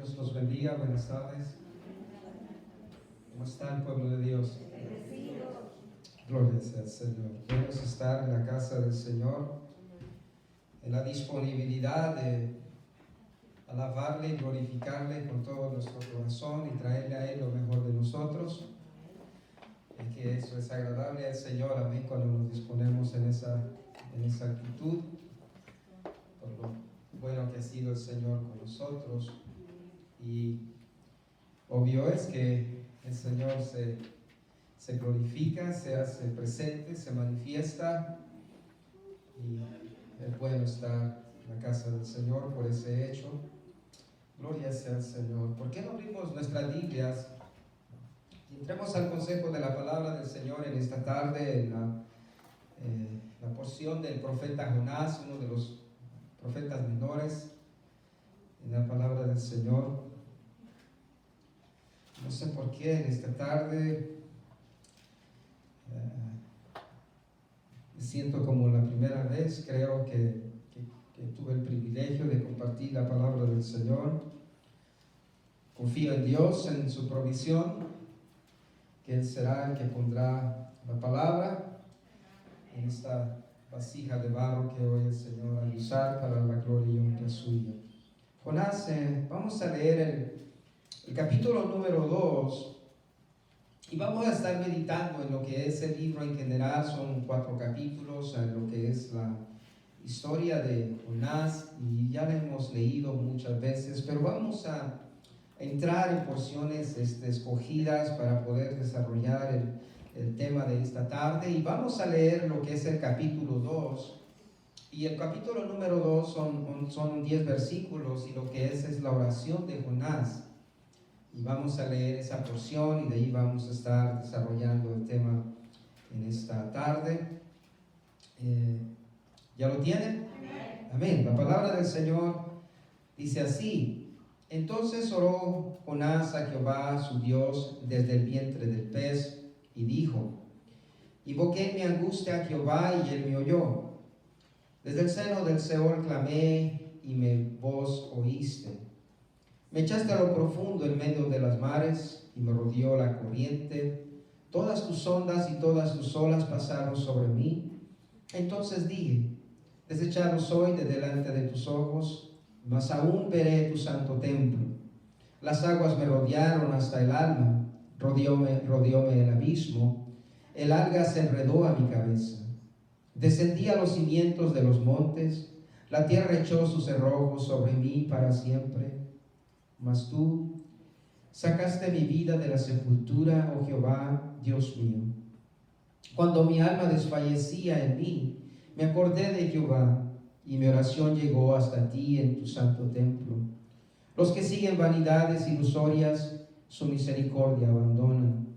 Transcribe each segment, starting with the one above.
Dios los bendiga, buenas tardes. ¿Cómo está el pueblo de Dios? Gloria sea al Señor. Queremos estar en la casa del Señor, en la disponibilidad de alabarle y glorificarle con todo nuestro corazón y traerle a Él lo mejor de nosotros. Y que eso es agradable al Señor, amén, cuando nos disponemos en esa actitud, por lo bueno que ha sido el Señor con nosotros. Y obvio es que el Señor se glorifica, se hace presente, se manifiesta, y es bueno estar en la casa del Señor por ese hecho. Gloria sea al Señor. ¿Por qué no abrimos nuestras Biblias y entremos al consejo de la palabra del Señor en esta tarde, en la porción del profeta Jonás, uno de los profetas menores, en la palabra del Señor? No sé por qué en esta tarde me siento como la primera vez, creo que tuve el privilegio de compartir la palabra del Señor. Confío en Dios, en su provisión, que Él será el que pondrá la palabra en esta vasija de barro que hoy el Señor va a usar para la gloria y honra suya. Jonás, vamos a leer el capítulo número 2 y vamos a estar meditando en lo que es el libro en general. Son 4 capítulos, en lo que es la historia de Jonás, y ya la hemos leído muchas veces, pero vamos a entrar en porciones escogidas para poder desarrollar el tema de esta tarde, y vamos a leer lo que es el capítulo 2. Y el capítulo número 2 son 10 versículos, y lo que es la oración de Jonás. Y vamos a leer esa porción y de ahí vamos a estar desarrollando el tema en esta tarde. ¿Ya lo tienen? Amén. La palabra del Señor dice así: Entonces oró Jonás a Jehová su Dios desde el vientre del pez y dijo: Invoqué mi angustia a Jehová y él me oyó. Desde el seno del Seol clamé y mi voz oíste. Me echaste a lo profundo en medio de las mares y me rodeó la corriente. Todas tus ondas y todas tus olas pasaron sobre mí. Entonces dije: desechado soy de delante de tus ojos, mas aún veré tu santo templo. Las aguas me rodearon hasta el alma, rodeóme el abismo. El alga se enredó a mi cabeza. Descendí a los cimientos de los montes, la tierra echó sus cerrojos sobre mí para siempre. Mas tú sacaste mi vida de la sepultura, oh Jehová, Dios mío. Cuando mi alma desfallecía en mí, me acordé de Jehová, y mi oración llegó hasta ti en tu santo templo. Los que siguen vanidades ilusorias, su misericordia abandonan.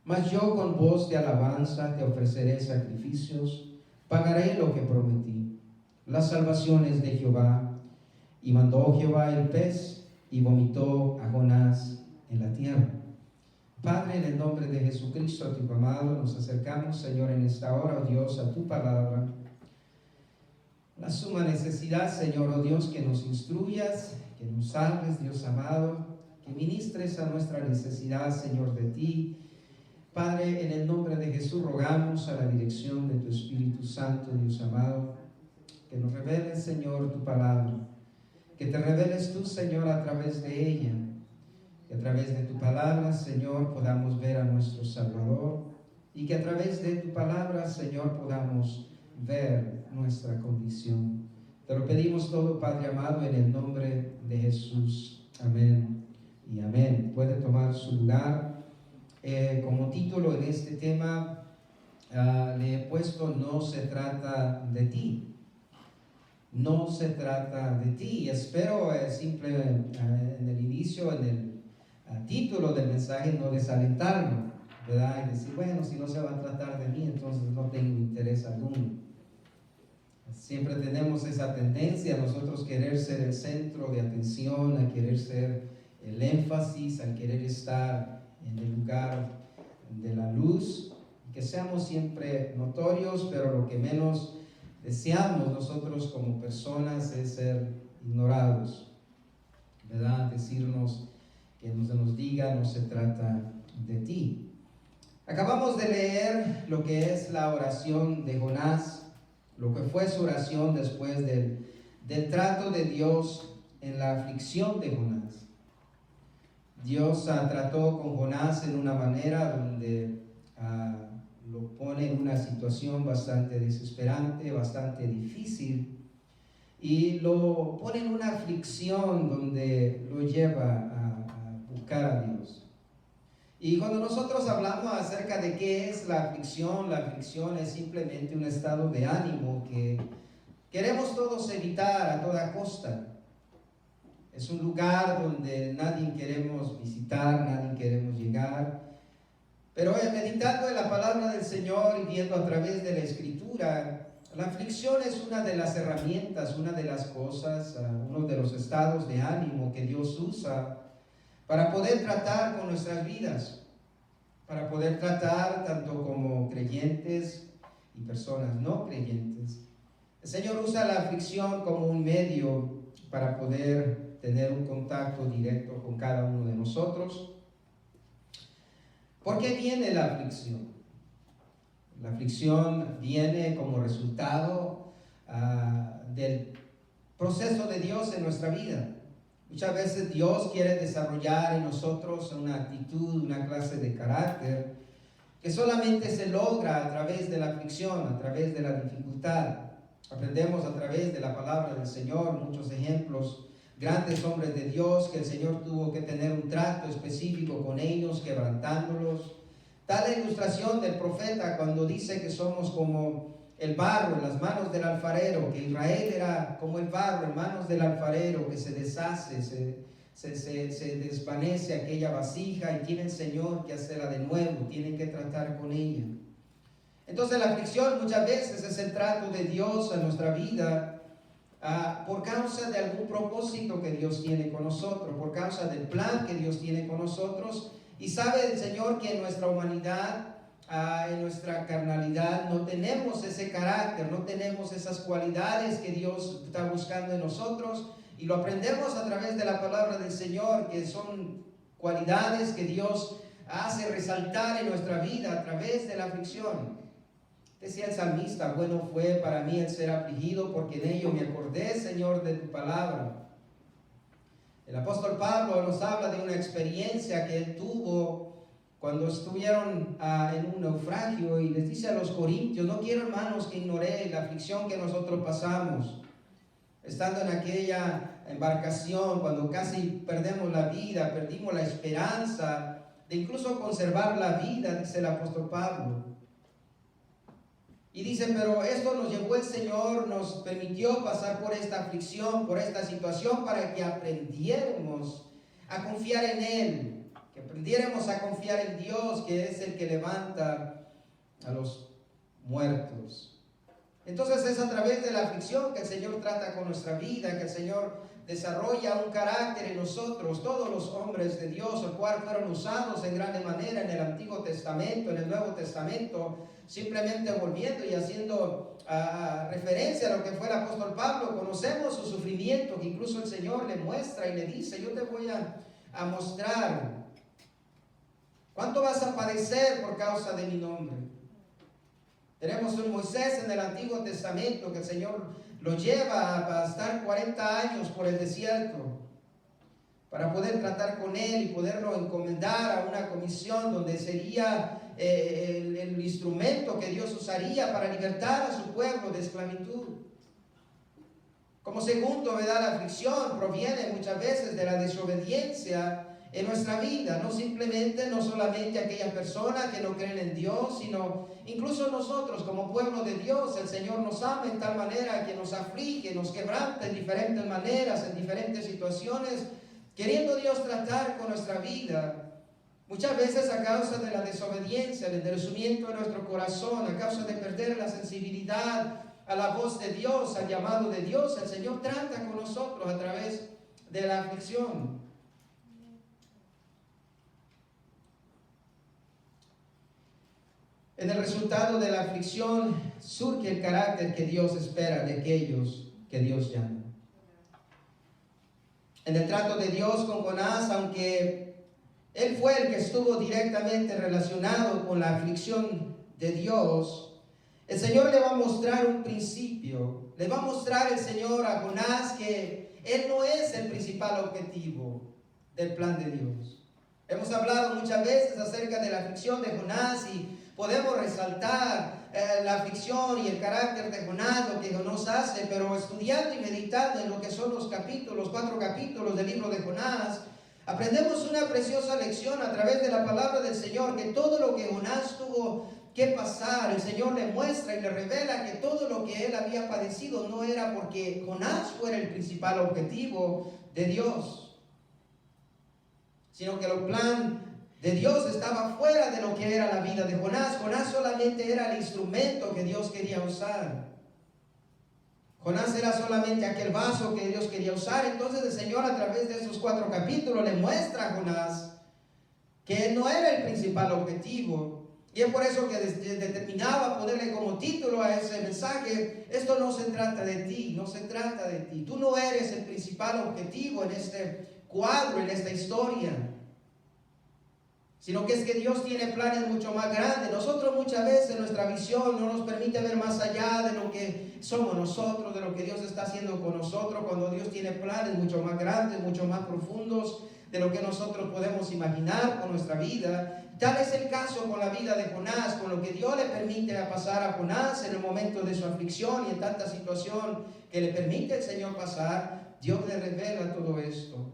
Mas yo con voz de alabanza te ofreceré sacrificios, pagaré lo que prometí, las salvaciones de Jehová. Y mandó Jehová el pez, y vomitó a Jonás en la tierra. Padre, en el nombre de Jesucristo, a tu amado, nos acercamos, Señor, en esta hora, oh Dios, a tu palabra. La suma necesidad, Señor, oh Dios, que nos instruyas, que nos salves, Dios amado, que ministres a nuestra necesidad, Señor, de ti. Padre, en el nombre de Jesús rogamos a la dirección de tu Espíritu Santo, Dios amado, que nos reveles, Señor, tu palabra. Que te reveles tú, Señor, a través de ella. Que a través de tu palabra, Señor, podamos ver a nuestro Salvador. Y que a través de tu palabra, Señor, podamos ver nuestra condición. Te lo pedimos todo, Padre amado, en el nombre de Jesús. Amén y amén. Puede tomar su lugar. Como título en este tema le he puesto: no se trata de ti. No se trata de ti. Espero en el inicio, en el título del mensaje, no desalentarme, ¿verdad? Y decir, bueno, si no se va a tratar de mí, entonces no tengo interés alguno. Siempre tenemos esa tendencia a nosotros querer ser el centro de atención, a querer ser el énfasis, a querer estar en el lugar de la luz, que seamos siempre notorios, pero lo que menos deseamos nosotros como personas es ser ignorados. ¿verdad? Decirnos, que nos diga, no se trata de ti. Acabamos de leer lo que es la oración de Jonás, lo que fue su oración después del trato de Dios en la aflicción de Jonás. Dios trató con Jonás en una manera donde lo pone en una situación bastante desesperante, bastante difícil, y lo pone en una aflicción donde lo lleva a buscar a Dios. Y cuando nosotros hablamos acerca de qué es la aflicción es simplemente un estado de ánimo que queremos todos evitar a toda costa. Es un lugar donde nadie queremos visitar, nadie queremos llegar. Pero meditando en la palabra del Señor y viendo a través de la Escritura, la aflicción es una de las herramientas, una de las cosas, uno de los estados de ánimo que Dios usa para poder tratar con nuestras vidas, para poder tratar tanto como creyentes y personas no creyentes. El Señor usa la aflicción como un medio para poder tener un contacto directo con cada uno de nosotros. ¿Por qué viene la aflicción? La aflicción viene como resultado del proceso de Dios en nuestra vida. Muchas veces Dios quiere desarrollar en nosotros una actitud, una clase de carácter que solamente se logra a través de la aflicción, a través de la dificultad. Aprendemos a través de la palabra del Señor muchos ejemplos, grandes hombres de Dios que el Señor tuvo que tener un trato específico con ellos, quebrantándolos. Tal la ilustración del profeta cuando dice que somos como el barro en las manos del alfarero, que Israel era como el barro en manos del alfarero que se deshace, se desvanece aquella vasija y tiene el Señor que hacerla de nuevo, tiene que tratar con ella. Entonces la aflicción muchas veces es el trato de Dios en nuestra vida por causa de algún propósito que Dios tiene con nosotros, por causa del plan que Dios tiene con nosotros. Y sabe el Señor que en nuestra humanidad, en nuestra carnalidad, no tenemos ese carácter, no tenemos esas cualidades que Dios está buscando en nosotros. Y lo aprendemos a través de la palabra del Señor, que son cualidades que Dios hace resaltar en nuestra vida a través de la aflicción. Decía el salmista: bueno fue para mí el ser afligido, porque en ello me acordé, Señor, de tu palabra. El apóstol Pablo nos habla de una experiencia que él tuvo cuando estuvieron en un naufragio, y les dice a los corintios: no quiero, hermanos, que ignoréis la aflicción que nosotros pasamos, estando en aquella embarcación, cuando casi perdemos la vida, perdimos la esperanza de incluso conservar la vida, dice el apóstol Pablo. Y dice: pero esto nos llevó el Señor, nos permitió pasar por esta aflicción, por esta situación, para que aprendiéramos a confiar en Él, que aprendiéramos a confiar en Dios, que es el que levanta a los muertos. Entonces es a través de la aflicción que el Señor trata con nuestra vida, que el Señor desarrolla un carácter en nosotros. Todos los hombres de Dios, los cuales fueron usados en grande manera en el Antiguo Testamento, en el Nuevo Testamento, simplemente volviendo y haciendo referencia a lo que fue el apóstol Pablo, conocemos su sufrimiento, que incluso el Señor le muestra y le dice: yo te voy a mostrar cuánto vas a padecer por causa de mi nombre. Tenemos un Moisés en el Antiguo Testamento que el Señor lo lleva a estar 40 años por el desierto para poder tratar con él y poderlo encomendar a una comisión donde sería el instrumento que Dios usaría para libertar a su pueblo de esclavitud. Como segundo, ¿verdad?, la aflicción proviene muchas veces de la desobediencia en nuestra vida, no solamente aquellas personas que no creen en Dios, sino incluso nosotros como pueblo de Dios. El Señor nos ama en tal manera que nos aflige, nos quebranta en diferentes maneras, en diferentes situaciones, queriendo Dios tratar con nuestra vida. Muchas veces a causa de la desobediencia, el endurecimiento de nuestro corazón, a causa de perder la sensibilidad a la voz de Dios, al llamado de Dios, el Señor trata con nosotros a través de la aflicción. En el resultado de la aflicción surge el carácter que Dios espera de aquellos que Dios llama. en el trato de Dios con Jonás, aunque él fue el que estuvo directamente relacionado con la aflicción de Dios, el Señor le va a mostrar un principio. Le va a mostrar el Señor a Jonás que él no es el principal objetivo del plan de Dios. Hemos hablado muchas veces acerca de la aflicción de Jonás y podemos resaltar la aflicción y el carácter de Jonás, lo que Jonás hace, pero estudiando y meditando en lo que son los 4 capítulos del libro de Jonás, aprendemos una preciosa lección a través de la palabra del Señor, que todo lo que Jonás tuvo que pasar, el Señor le muestra y le revela que todo lo que él había padecido no era porque Jonás fuera el principal objetivo de Dios, sino que el plan de Dios estaba fuera de lo que era la vida de Jonás. Jonás solamente era el instrumento que Dios quería usar. Jonás era solamente aquel vaso que Dios quería usar. Entonces el Señor, a través de esos 4 capítulos, le muestra a Jonás que él no era el principal objetivo. Y es por eso que determinaba ponerle como título a ese mensaje: esto no se trata de ti, no se trata de ti. Tú no eres el principal objetivo en este cuadro, en esta historia, sino que es que Dios tiene planes mucho más grandes. Nosotros muchas veces nuestra visión no nos permite ver más allá de lo que somos nosotros, de lo que Dios está haciendo con nosotros, cuando Dios tiene planes mucho más grandes, mucho más profundos de lo que nosotros podemos imaginar con nuestra vida. Tal es el caso con la vida de Jonás, con lo que Dios le permite pasar a Jonás en el momento de su aflicción y en tanta situación que le permite el Señor pasar. Dios le revela todo esto.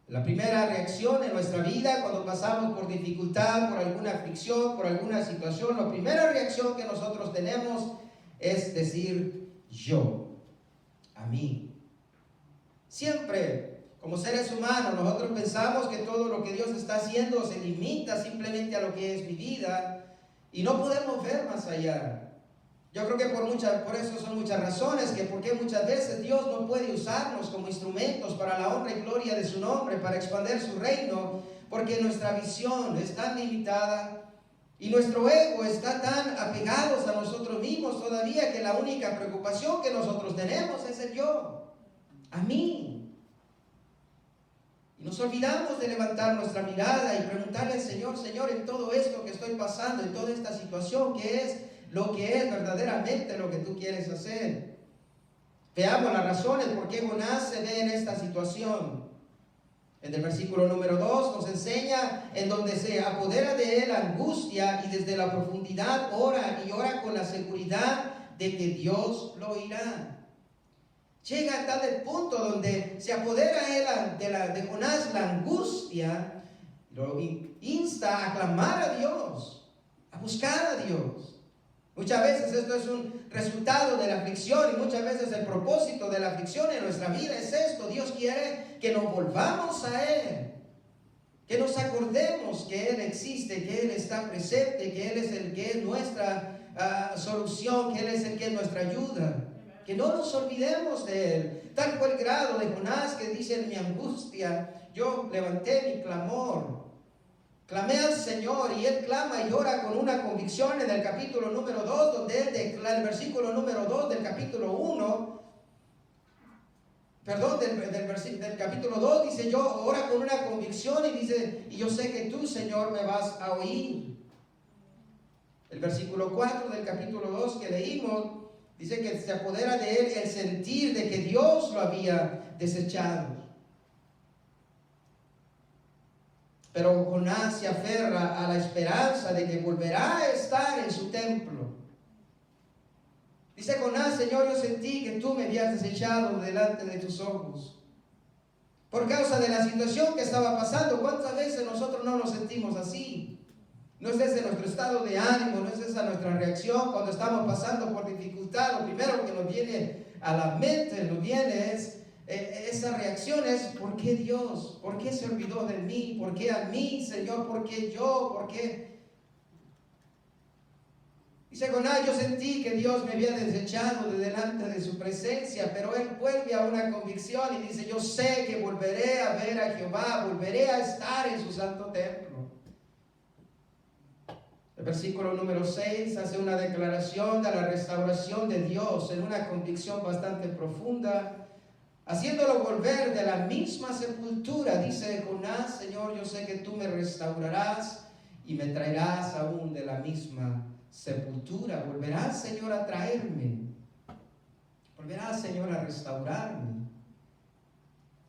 La primera reacción en nuestra vida cuando pasamos por dificultad, por alguna aflicción, por alguna situación, la primera reacción que nosotros tenemos es decir: yo, a mí. Siempre, como seres humanos, nosotros pensamos que todo lo que Dios está haciendo se limita simplemente a lo que es mi vida y no podemos ver más allá. Yo creo que por eso son muchas razones, que porque muchas veces Dios no puede usarnos como instrumentos para la honra y gloria de su nombre, para expandir su reino, porque nuestra visión es tan limitada y nuestro ego está tan apegados a nosotros mismos todavía, que la única preocupación que nosotros tenemos es el yo, a mí. Y nos olvidamos de levantar nuestra mirada y preguntarle al Señor: Señor, en todo esto que estoy pasando, en toda esta situación, ¿qué es lo que es verdaderamente lo que tú quieres hacer? Veamos las razones por qué Jonás se ve en esta situación. En el versículo número 2 nos enseña en donde se apodera de él angustia, y desde la profundidad ora, y ora con la seguridad de que Dios lo oirá. Llega a tal punto donde se apodera él de Jonás la angustia, lo insta a clamar a Dios, a buscar a Dios. Muchas veces esto es un resultado de la aflicción, y muchas veces el propósito de la aflicción en nuestra vida es esto: Dios quiere que nos volvamos a Él, que nos acordemos que Él existe, que Él está presente, que Él es el que es nuestra solución, que Él es el que es nuestra ayuda, que no nos olvidemos de Él. Tal fue el grado de Jonás, que dice: en mi angustia yo levanté mi clamor. Clamé al Señor, y él clama y ora con una convicción en el capítulo número 2, donde él declara, el versículo número 2 del capítulo 1, del capítulo 2, dice: yo ora con una convicción, y dice: y yo sé que tú, Señor, me vas a oír. El versículo 4 del capítulo 2 que leímos, dice que se apodera de él el sentir de que Dios lo había desechado. Pero Jonás se aferra a la esperanza de que volverá a estar en su templo. Dice Jonás: Señor, yo sentí que tú me habías desechado delante de tus ojos. Por causa de la situación que estaba pasando. ¿Cuántas veces nosotros no nos sentimos así? No es ese nuestro estado de ánimo, no es esa nuestra reacción cuando estamos pasando por dificultad. Lo primero que nos viene a la mente, esa reacción es: ¿por qué Dios? ¿Por qué se olvidó de mí? ¿Por qué a mí, Señor? ¿Por qué yo? ¿Por qué? Dice Jonás: yo sentí que Dios me había desechado de delante de su presencia, pero él vuelve a una convicción y dice: yo sé que volveré a ver a Jehová, volveré a estar en su santo templo. El versículo número 6 hace una declaración de la restauración de Dios en una convicción bastante profunda. haciéndolo volver de la misma sepultura. Dice Jonás: Señor, yo sé que tú me restaurarás y me traerás aún de la misma sepultura. Volverás, Señor, a traerme. Volverás, Señor, a restaurarme.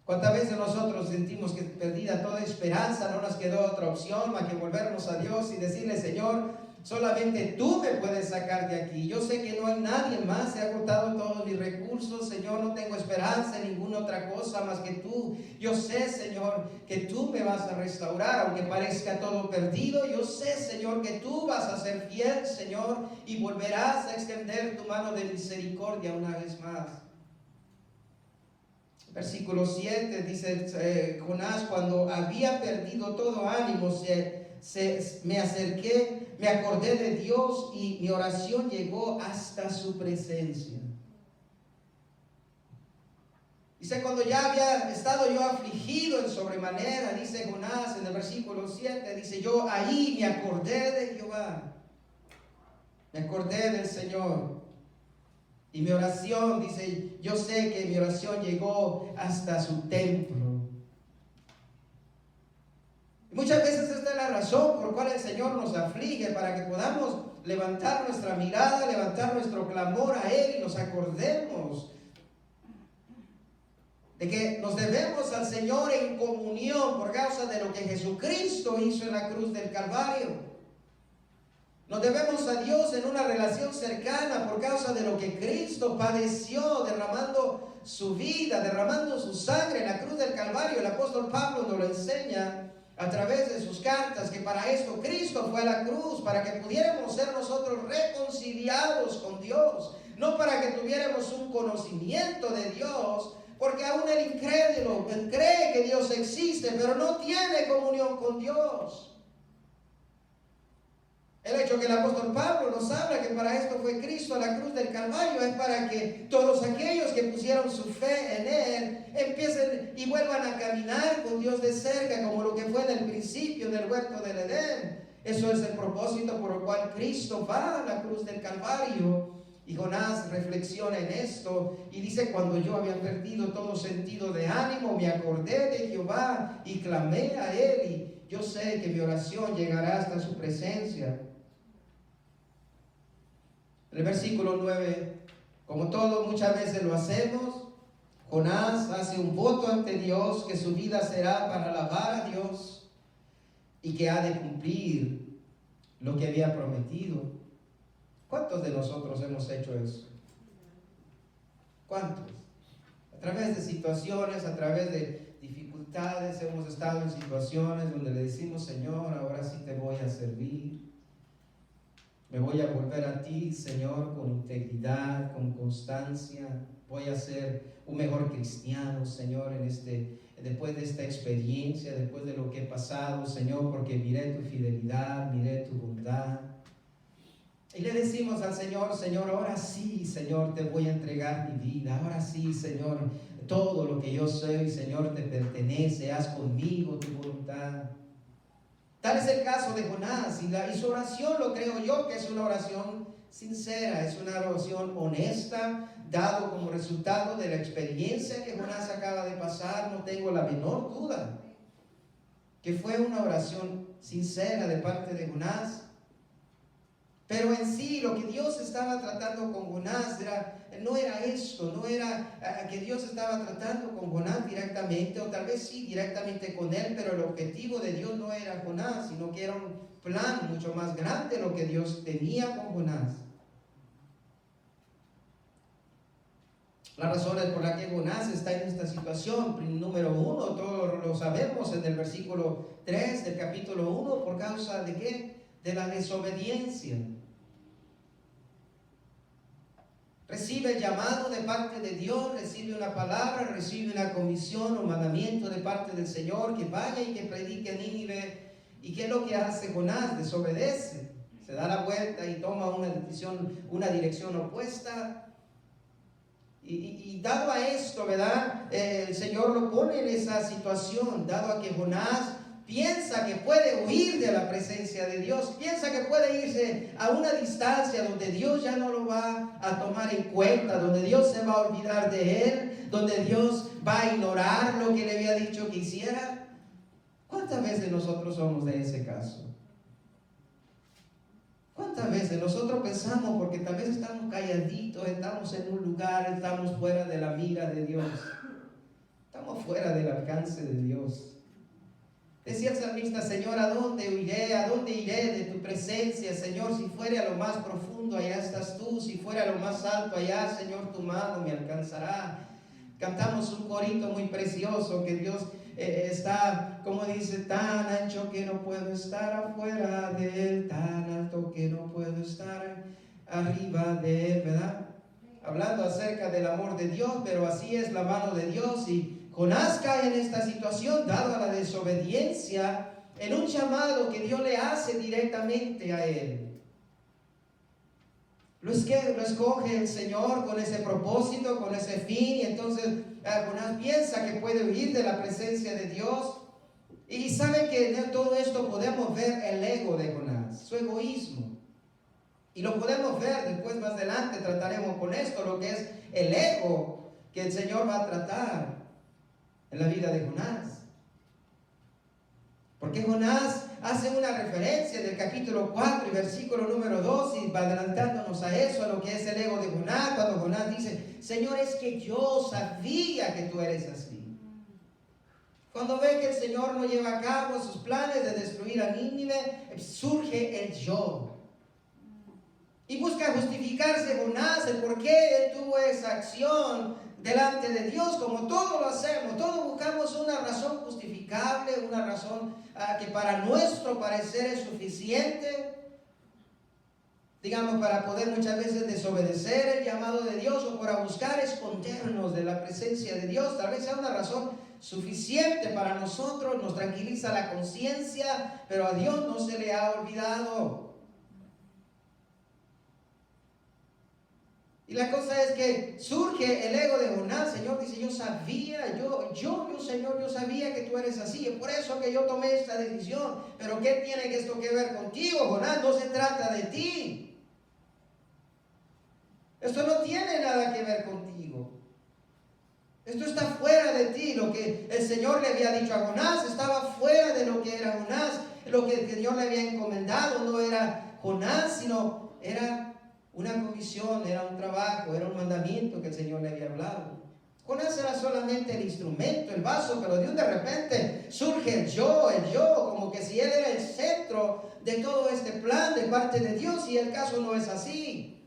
¿Cuántas veces nosotros sentimos que perdida toda esperanza, no nos quedó otra opción más que volvernos a Dios y decirle: Señor, solamente tú me puedes sacar de aquí? Yo sé que no hay nadie más, se ha agotado todos mis recursos, Señor, no tengo esperanza en ninguna otra cosa más que tú. Yo sé, Señor, que tú me vas a restaurar, aunque parezca todo perdido. Yo sé, Señor, que tú vas a ser fiel, Señor, y volverás a extender tu mano de misericordia una vez más. Versículo 7 dice Jonás: cuando había perdido todo ánimo, me acerqué, me acordé de Dios y mi oración llegó hasta su presencia. Dice: cuando ya había estado yo afligido en sobremanera, dice Jonás en el versículo 7, dice: yo ahí me acordé de Jehová, me acordé del Señor. Y mi oración, dice, yo sé que mi oración llegó hasta su templo. Y muchas veces esta es la razón por la cual el Señor nos aflige, para que podamos levantar nuestra mirada, levantar nuestro clamor a Él y nos acordemos de que nos debemos al Señor en comunión por causa de lo que Jesucristo hizo en la cruz del Calvario. Nos debemos a Dios en una relación cercana por causa de lo que Cristo padeció, derramando su vida, derramando su sangre en la cruz del Calvario. El apóstol Pablo nos lo enseña a través de sus cartas, que para esto Cristo fue a la cruz, para que pudiéramos ser nosotros reconciliados con Dios, no para que tuviéramos un conocimiento de Dios, porque aún el incrédulo cree que Dios existe, pero no tiene comunión con Dios. El hecho que el apóstol Pablo nos habla que para esto fue Cristo a la cruz del Calvario es para que todos aquellos que pusieron su fe en Él empiecen y vuelvan a caminar con Dios de cerca, como lo que fue en el principio del huerto del Edén. Eso es el propósito por el cual Cristo va a la cruz del Calvario. Y Jonás reflexiona en esto y dice: cuando yo había perdido todo sentido de ánimo, me acordé de Jehová y clamé a Él, y yo sé que mi oración llegará hasta su presencia. El versículo 9, como todos muchas veces lo hacemos, Jonás hace un voto ante Dios que su vida será para alabar a Dios y que ha de cumplir lo que había prometido. ¿Cuántos de nosotros hemos hecho eso? ¿Cuántos? A través de situaciones, a través de dificultades, hemos estado en situaciones donde le decimos: Señor, ahora sí te voy a servir. Me voy a volver a ti, Señor, con integridad, con constancia. Voy a ser un mejor cristiano, Señor, después de esta experiencia, después de lo que he pasado, Señor, porque miré tu fidelidad, miré tu bondad. Y le decimos al Señor: Señor, ahora sí, Señor, te voy a entregar mi vida. Ahora sí, Señor, todo lo que yo soy, Señor, te pertenece. Haz conmigo tu voluntad. Tal es el caso de Jonás, y su oración, lo creo yo, que es una oración sincera, es una oración honesta, dado como resultado de la experiencia que Jonás acaba de pasar. No tengo la menor duda que fue una oración sincera de parte de Jonás. Pero en sí, lo que Dios estaba tratando con Jonás no era esto, no era que Dios estaba tratando con Jonás directamente, o tal vez sí directamente con él, pero el objetivo de Dios no era Jonás, sino que era un plan mucho más grande lo que Dios tenía con Jonás. Las razones por las que Jonás está en esta situación: número 1, todos lo sabemos en el versículo 3 del capítulo 1, ¿por causa de qué? De la desobediencia. Recibe el llamado de parte de Dios, recibe una palabra, recibe una comisión o mandamiento de parte del Señor, que vaya y que predique a Nínive. ¿Y qué es lo que hace Jonás? Desobedece, se da la vuelta y toma una dirección opuesta. Y dado a esto, ¿verdad? El Señor lo pone en esa situación, dado a que Jonás piensa que puede huir de la presencia de Dios, piensa que puede irse a una distancia donde Dios ya no lo va a tomar en cuenta, donde Dios se va a olvidar de él, donde Dios va a ignorar lo que le había dicho que hiciera. ¿Cuántas veces nosotros somos de ese caso? ¿Cuántas veces nosotros pensamos, porque tal vez estamos calladitos, estamos en un lugar, estamos fuera de la mira de Dios, estamos fuera del alcance de Dios? Decía el salmista: Señor, ¿a dónde iré? ¿A dónde iré de tu presencia? Señor, si fuera a lo más profundo, allá estás tú. Si fuera a lo más alto, allá, Señor, tu mano me alcanzará. Cantamos un corito muy precioso que Dios está, como dice, tan ancho que no puedo estar afuera de él, tan alto que no puedo estar arriba de él, ¿verdad? Hablando acerca del amor de Dios, pero así es la mano de Dios. Y Jonás cae en esta situación, dado a la desobediencia, en un llamado que Dios le hace directamente a él. Lo escoge el Señor con ese propósito, con ese fin, y entonces Jonás piensa que puede huir de la presencia de Dios. Y sabe que en todo esto podemos ver el ego de Jonás, su egoísmo. Y lo podemos ver después, más adelante trataremos con esto, lo que es el ego que el Señor va a tratar en la vida de Jonás. Porque Jonás hace una referencia del capítulo 4 y versículo número 2, y va adelantándonos a eso, a lo que es el ego de Jonás, cuando Jonás dice: Señor, es que yo sabía que tú eres así. Cuando ve que el Señor no lleva a cabo sus planes de destruir a Nínive, surge el yo. Y busca justificarse Jonás el por qué él tuvo esa acción delante de Dios, como todos lo hacemos. Todos buscamos una razón justificable, una razón que para nuestro parecer es suficiente, digamos, para poder muchas veces desobedecer el llamado de Dios, o para buscar escondernos de la presencia de Dios. Tal vez sea una razón suficiente para nosotros, nos tranquiliza la conciencia, pero a Dios no se le ha olvidado. Y la cosa es que surge el ego de Jonás. Señor dice: yo sabía, Señor, yo sabía que tú eres así, es por eso que yo tomé esta decisión. Pero ¿qué tiene esto que ver contigo, Jonás? No se trata de ti. Esto no tiene nada que ver contigo. Esto está fuera de ti. Lo que el Señor le había dicho a Jonás estaba fuera de lo que era Jonás. Lo que el Señor le había encomendado no era Jonás, sino era una comisión, era un trabajo, era un mandamiento que el Señor le había hablado. Jonás era solamente el instrumento, el vaso, pero de repente surge el yo, como que si él era el centro de todo este plan de parte de Dios, y el caso no es así.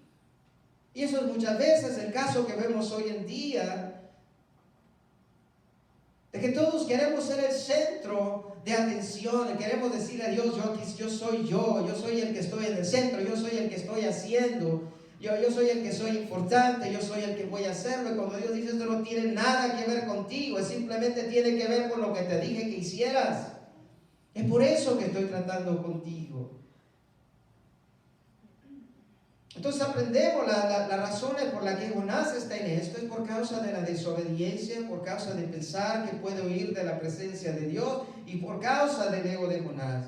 Y eso es muchas veces el caso que vemos hoy en día, de que todos queremos ser el centro de atención, queremos decirle a Dios: yo soy el que estoy en el centro, yo soy el que estoy haciendo, yo soy el que soy importante, yo soy el que voy a hacerlo. Y cuando Dios dice: esto no tiene nada que ver contigo, es simplemente tiene que ver con lo que te dije que hicieras, es por eso que estoy tratando contigo. Entonces aprendemos las razones por las que Jonás está en esto. Es por causa de la desobediencia, por causa de pensar que puede huir de la presencia de Dios, y por causa del ego de Jonás.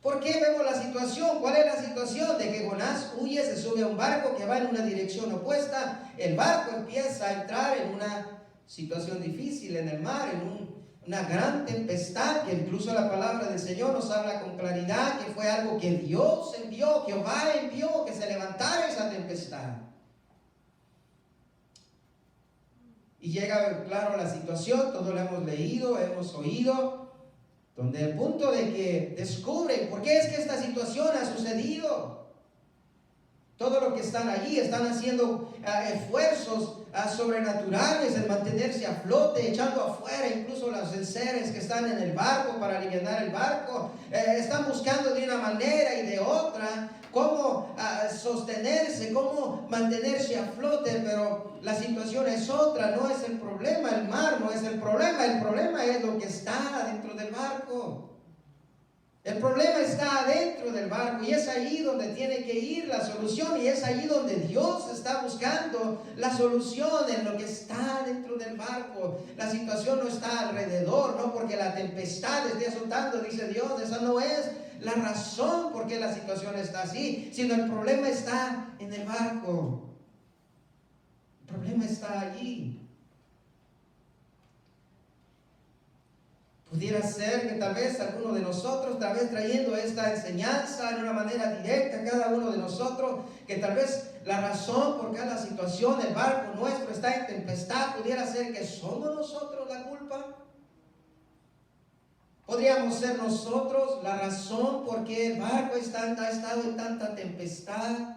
¿Por qué vemos la situación? ¿Cuál es la situación? De que Jonás huye, se sube a un barco que va en una dirección opuesta. El barco empieza a entrar en una situación difícil en el mar, en una gran tempestad, que incluso la palabra del Señor nos habla con claridad que fue algo que Dios envió, Jehová envió, que se levantara esa tempestad. Y llega, claro, la situación, todos lo hemos leído, hemos oído, donde el punto de que descubren por qué es que esta situación ha sucedido. Todo lo que están allí están haciendo esfuerzos sobrenaturales en mantenerse a flote, echando afuera incluso los enseres que están en el barco para aliviar el barco. Están buscando de una manera y de otra cómo sostenerse, cómo mantenerse a flote, pero la situación es otra. No es el problema, el mar no es el problema es lo que está dentro del barco. El problema está adentro del barco. barco, y es ahí donde tiene que ir la solución, y es ahí donde Dios está buscando la solución en lo que está dentro del barco. La situación no está alrededor, no porque la tempestad esté azotando, dice Dios, esa no es la razón por qué la situación está así, sino el problema está en el barco. El problema está allí. Pudiera ser que tal vez alguno de nosotros, tal vez trayendo esta enseñanza en una manera directa a cada uno de nosotros, que tal vez la razón por cada situación, el barco nuestro está en tempestad, pudiera ser que somos nosotros la culpa. Podríamos ser nosotros la razón por qué el barco ha estado en tanta tempestad.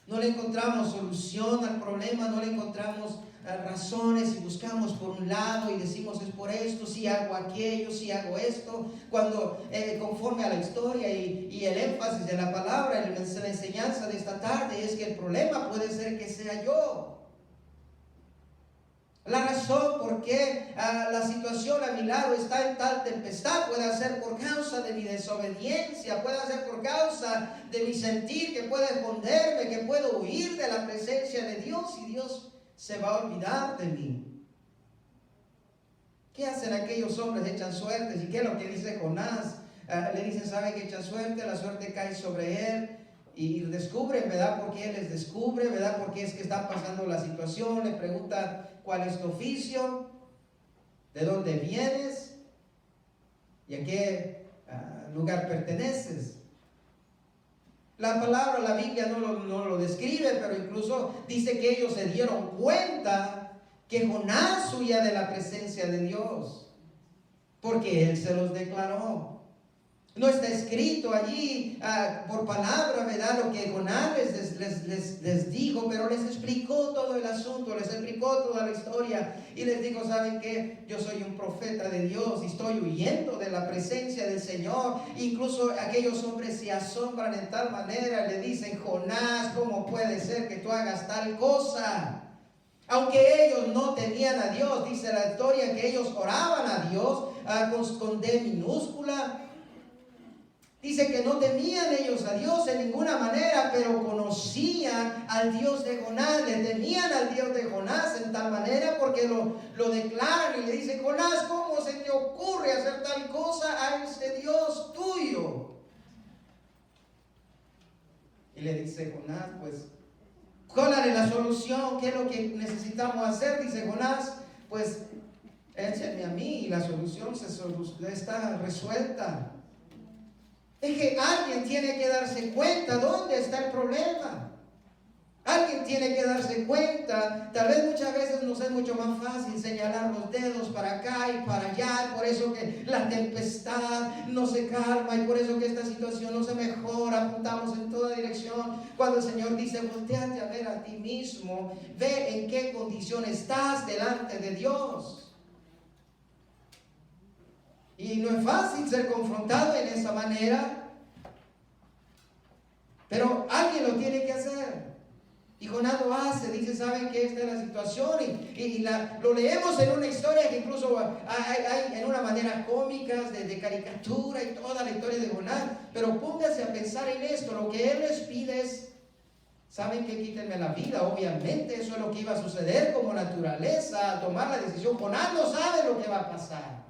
No le encontramos solución al problema, no le encontramos razones, y buscamos por un lado y decimos es por esto, si hago aquello, si hago esto, cuando conforme a la historia y el énfasis de la palabra, la enseñanza de esta tarde es que el problema puede ser que sea yo. La razón por qué la situación a mi lado está en tal tempestad puede ser por causa de mi desobediencia, puede ser por causa de mi sentir que puedo esconderme, que puedo huir de la presencia de Dios, y Dios se va a olvidar de mí. ¿Qué hacen aquellos hombres? Echan suertes. ¿Y qué es lo que dice Jonás? Le dicen, ¿sabe que echan suerte? La suerte cae sobre él. Y descubren, ¿verdad? ¿Por qué él les descubre? ¿Verdad? ¿Por qué es que está pasando la situación? Le pregunta, ¿cuál es tu oficio? ¿De dónde vienes? ¿Y a qué lugar perteneces? La palabra, la Biblia no lo describe, pero incluso dice que ellos se dieron cuenta que Jonás huía de la presencia de Dios, porque él se los declaró. No está escrito allí por palabra, ¿verdad? Lo que Jonás les dijo, pero les explicó todo el asunto, les explicó toda la historia y les dijo, ¿saben qué? Yo soy un profeta de Dios y estoy huyendo de la presencia del Señor. Incluso aquellos hombres se asombran en tal manera, le dicen, Jonás, ¿cómo puede ser que tú hagas tal cosa? Aunque ellos no tenían a Dios, dice la historia que ellos oraban a Dios con D minúscula. Dice que no temían ellos a Dios en ninguna manera, pero conocían al Dios de Jonás, le temían al Dios de Jonás en tal manera porque lo declaran y le dicen, Jonás, ¿cómo se te ocurre hacer tal cosa a este Dios tuyo? Y le dice Jonás, pues, ¿cuál es la solución? ¿Qué es lo que necesitamos hacer? Dice Jonás, pues, échenme a mí y la solución está resuelta. Es que alguien tiene que darse cuenta dónde está el problema. Alguien tiene que darse cuenta. Tal vez muchas veces nos es mucho más fácil señalar los dedos para acá y para allá. Y por eso que la tempestad no se calma. Y por eso que esta situación no se mejora. Apuntamos en toda dirección. Cuando el Señor dice, voltéate a ver a ti mismo. Ve en qué condición estás delante de Dios. Y no es fácil ser confrontado en esa manera, pero alguien lo tiene que hacer. Y Jonás lo hace, dice, ¿saben qué? Esta es la situación. Lo leemos en una historia que incluso hay en una manera cómica, de caricatura y toda la historia de Jonás. Pero póngase a pensar en esto. Lo que él les pide es, ¿saben qué? Quítenme la vida. Obviamente eso es lo que iba a suceder como naturaleza, tomar la decisión. Jonás no sabe lo que va a pasar.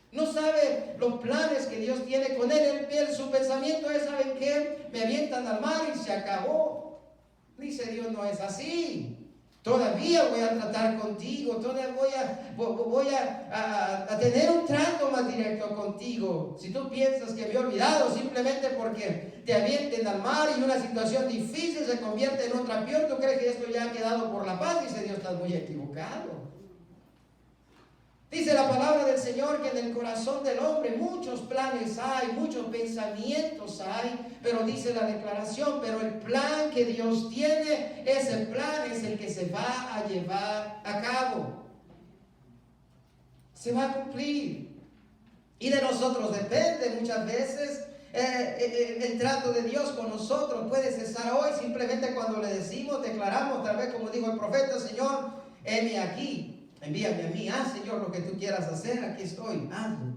No sabe los planes que Dios tiene con él. Su pensamiento es, ¿saben qué? Me avientan al mar y se acabó. Dice Dios, no es así. Todavía voy a tratar contigo. Todavía voy a tener un trato más directo contigo. Si tú piensas que me he olvidado simplemente porque te avienten al mar y una situación difícil se convierte en otra peor, ¿tú crees que esto ya ha quedado por la paz? Dice Dios, estás muy equivocado. Dice la palabra del Señor que en el corazón del hombre muchos planes hay, muchos pensamientos hay, pero dice la declaración, pero el plan que Dios tiene, ese plan es el que se va a llevar a cabo. Se va a cumplir. Y de nosotros depende muchas veces. El trato de Dios con nosotros puede cesar hoy simplemente cuando le decimos, declaramos, tal vez como dijo el profeta, Señor, heme aquí. Envíame a mí, Señor, lo que tú quieras hacer, aquí estoy, hazlo.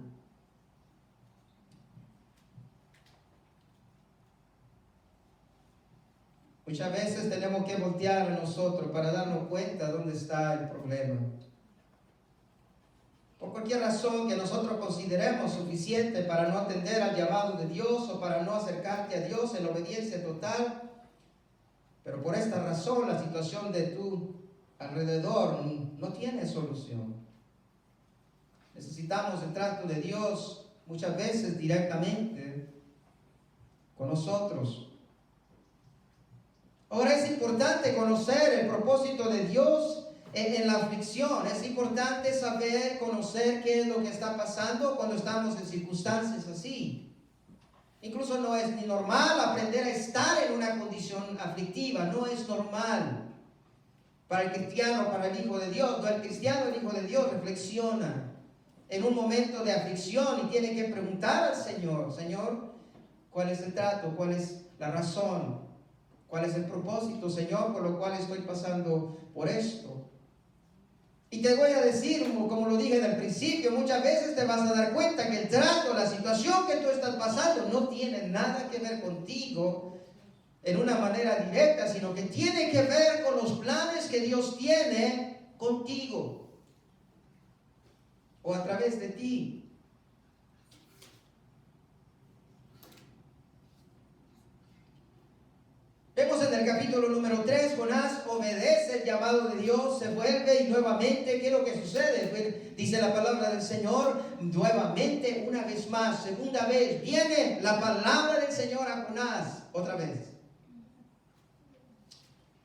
Muchas veces tenemos que voltear a nosotros para darnos cuenta dónde está el problema. Por cualquier razón que nosotros consideremos suficiente para no atender al llamado de Dios o para no acercarte a Dios en obediencia total, pero por esta razón la situación de tu alrededor no tiene solución. Necesitamos el trato de Dios muchas veces directamente con nosotros. Ahora es importante conocer el propósito de Dios en la aflicción. Es importante saber, conocer qué es lo que está pasando cuando estamos en circunstancias así. Incluso no es ni normal aprender a estar en una condición aflictiva. No es normal. Para el cristiano, para el Hijo de Dios, no, el cristiano, el Hijo de Dios, reflexiona en un momento de aflicción y tiene que preguntar al Señor: Señor, ¿cuál es el trato? ¿Cuál es la razón? ¿Cuál es el propósito, Señor, por lo cual estoy pasando por esto? Y te voy a decir, como lo dije al principio, muchas veces te vas a dar cuenta que el trato, la situación que tú estás pasando no tiene nada que ver contigo en una manera directa, sino que tiene que ver con los planes que Dios tiene contigo o a través de ti. Vemos en el capítulo número 3, Jonás obedece el llamado de Dios, se vuelve y nuevamente, ¿qué es lo que sucede? Pues, dice la palabra del Señor, nuevamente, una vez más, segunda vez, viene la palabra del Señor a Jonás, otra vez.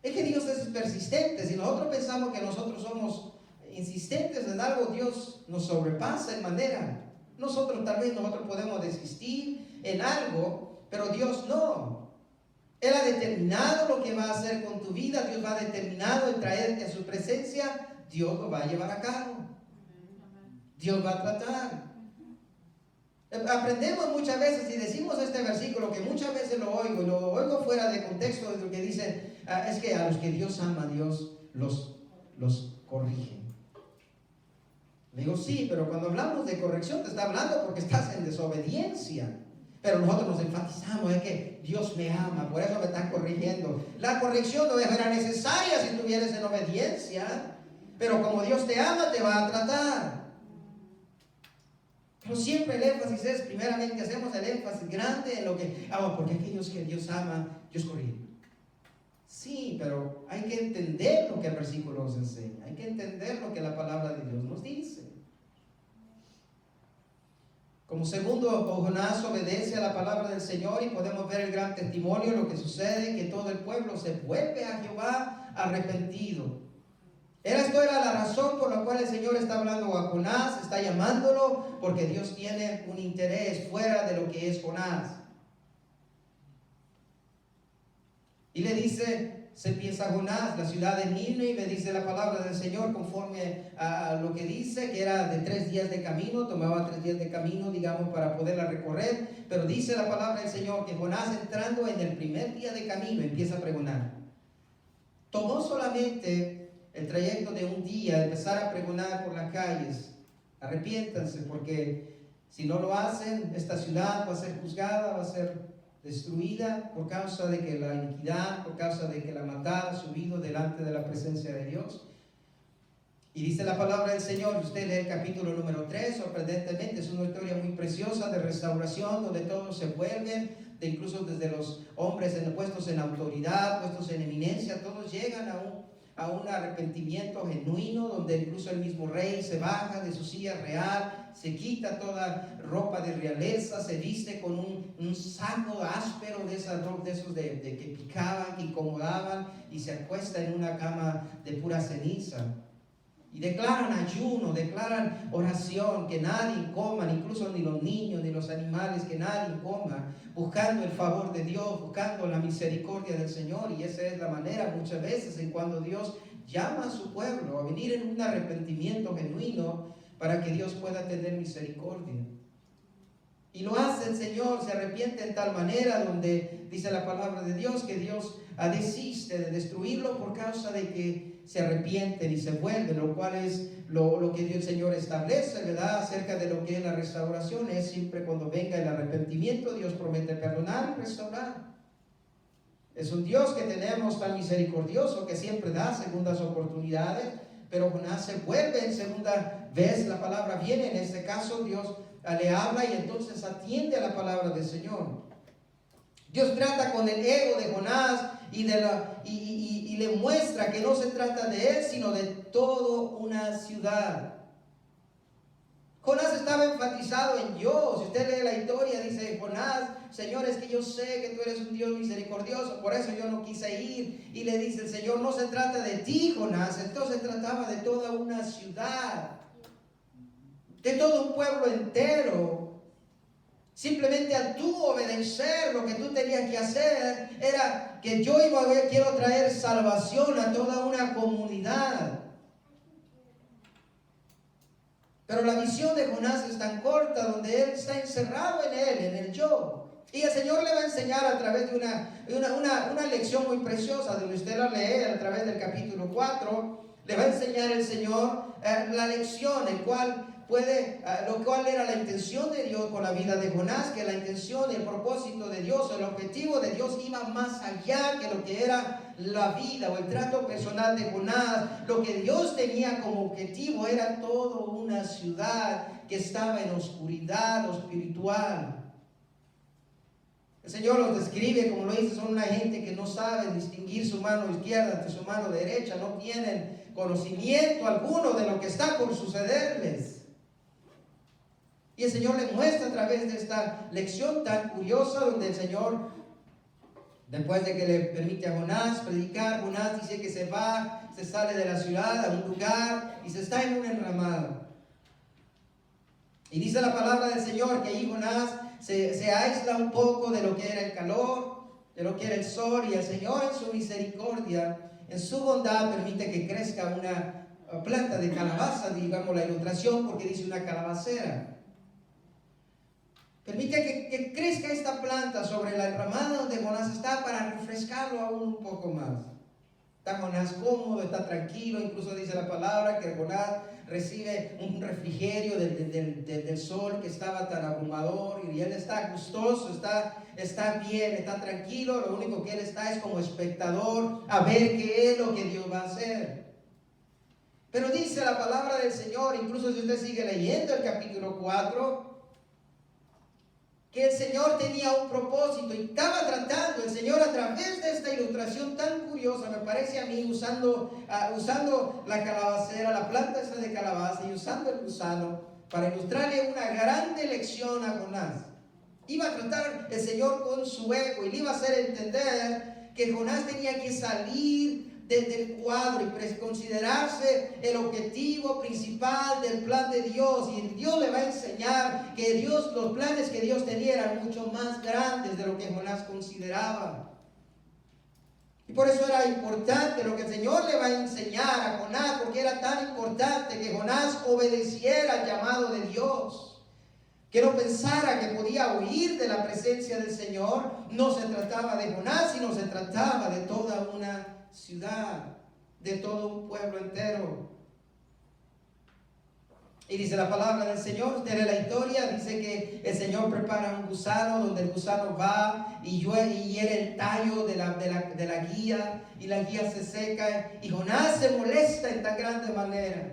Es que Dios es persistente. Si nosotros pensamos que nosotros somos insistentes en algo, Dios nos sobrepasa en manera. Tal vez nosotros podemos desistir en algo, pero Dios no. Él ha determinado lo que va a hacer con tu vida. Dios va determinado en traerte a su presencia. Dios lo va a llevar a cabo. Dios va a tratar. Aprendemos muchas veces y decimos este versículo que muchas veces lo oigo fuera de contexto de lo que dicen, es que a los que Dios ama, Dios los corrige. Le digo, sí, pero cuando hablamos de corrección te está hablando porque estás en desobediencia. Pero nosotros nos enfatizamos en que Dios me ama, por eso me está corrigiendo. La corrección no era necesaria si estuvieras en obediencia, pero como Dios te ama, te va a tratar. Pero siempre el énfasis es, primeramente hacemos el énfasis grande en lo que, porque aquellos que Dios ama, Dios corrige. Sí, pero hay que entender lo que el versículo nos enseña, hay que entender lo que la palabra de Dios nos dice. Como segundo, Jonás obedece a la palabra del Señor y podemos ver el gran testimonio de lo que sucede, que todo el pueblo se vuelve a Jehová arrepentido. Esto era la razón por la cual el Señor está hablando a Jonás, está llamándolo, porque Dios tiene un interés fuera de lo que es Jonás. Y le dice, se piensa Jonás, la ciudad de Nínive, dice la palabra del Señor, conforme a lo que dice, que era de 3 días de camino, tomaba 3 días de camino, digamos, para poderla recorrer. Pero dice la palabra del Señor que Jonás, entrando en el primer día de camino, empieza a pregonar. Tomó solamente el trayecto de un día, empezar a pregonar por las calles: arrepiéntanse, porque si no lo hacen, esta ciudad va a ser juzgada, va a ser destruida por causa de que la iniquidad, por causa de que la maldad ha subido delante de la presencia de Dios. Y dice la palabra del Señor, usted lee el capítulo número 3, sorprendentemente es una historia muy preciosa de restauración, donde todos se vuelven, incluso desde los hombres puestos en autoridad, puestos en eminencia, todos llegan a un arrepentimiento genuino, donde incluso el mismo rey se baja de su silla real, se quita toda ropa de realeza, se viste con un saco áspero de esos que picaban, que incomodaban, y se acuesta en una cama de pura ceniza. Y declaran ayuno, declaran oración, que nadie coma, incluso ni los niños, ni los animales, que nadie coma, buscando el favor de Dios, buscando la misericordia del Señor. Y esa es la manera muchas veces en cuando Dios llama a su pueblo a venir en un arrepentimiento genuino para que Dios pueda tener misericordia. Y lo hace el Señor, se arrepiente en tal manera donde dice la palabra de Dios que Dios desiste de destruirlo por causa de que se arrepienten y se vuelven, lo cual es lo que Dios, el Señor establece, ¿verdad? Acerca de lo que es la restauración, es siempre cuando venga el arrepentimiento, Dios promete perdonar y restaurar. Es un Dios que tenemos tan misericordioso que siempre da segundas oportunidades, pero Jonás se vuelve en segunda vez, la palabra viene, en este caso Dios le habla y entonces atiende a la palabra del Señor. Dios trata con el ego de Jonás y le muestra que no se trata de él, sino de toda una ciudad. Jonás estaba enfatizado en yo. Si usted lee la historia, dice Jonás, Señor, es que yo sé que tú eres un Dios misericordioso, por eso yo no quise ir. Y le dice el Señor, no se trata de ti, Jonás, entonces se trataba de toda una ciudad, de todo un pueblo entero. Simplemente al tú obedecer, lo que tú tenías que hacer era que yo quiero traer salvación a toda una comunidad. Pero la visión de Jonás es tan corta, donde él está encerrado en él, en el yo. Y el Señor le va a enseñar a través de una lección muy preciosa, donde usted la lee a través del capítulo 4. Le va a enseñar el Señor la lección, lo cual era la intención de Dios con la vida de Jonás, que la intención, el propósito de Dios, el objetivo de Dios iba más allá que lo que era la vida o el trato personal de Jonás. Lo que Dios tenía como objetivo era toda una ciudad que estaba en oscuridad espiritual. El Señor los describe, como lo dice, son una gente que no sabe distinguir su mano izquierda de su mano derecha, no tienen conocimiento alguno de lo que está por sucederles. Y el Señor le muestra a través de esta lección tan curiosa, donde el Señor, después de que le permite a Jonás predicar, Jonás dice que se sale de la ciudad a un lugar y se está en un enramado. Y dice la palabra del Señor que ahí Jonás se aísla un poco de lo que era el calor, de lo que era el sol, y el Señor en su misericordia, en su bondad, permite que crezca una planta de calabaza, digamos la ilustración, porque dice una calabacera. Permite que crezca esta planta sobre la enramada donde Jonás está, para refrescarlo aún un poco más. Está Jonás cómodo, está tranquilo, incluso dice la palabra que Jonás recibe un refrigerio del sol que estaba tan abrumador, y él está gustoso, está bien, está tranquilo. Lo único que él está es como espectador a ver qué es lo que Dios va a hacer. Pero dice la palabra del Señor, incluso si usted sigue leyendo el capítulo 4, que el Señor tenía un propósito y estaba tratando el Señor a través de esta ilustración tan curiosa, me parece a mí, usando la calabacera, la planta esa de calabaza, y usando el gusano para ilustrarle una grande lección a Jonás. Iba a tratar el Señor con su ego y le iba a hacer entender que Jonás tenía que salir desde el cuadro y considerarse el objetivo principal del plan de Dios. Y Dios le va a enseñar que los planes que Dios tenía eran mucho más grandes de lo que Jonás consideraba. Y por eso era importante lo que el Señor le va a enseñar a Jonás, porque era tan importante que Jonás obedeciera al llamado de Dios, que no pensara que podía huir de la presencia del Señor. No se trataba de Jonás, sino se trataba de toda una ciudad, de todo un pueblo entero. Y dice la palabra del Señor, usted lee la historia, dice que el Señor prepara un gusano, donde el gusano va y hiere el tallo de la guía, y la guía se seca, y Jonás se molesta en tan grande manera.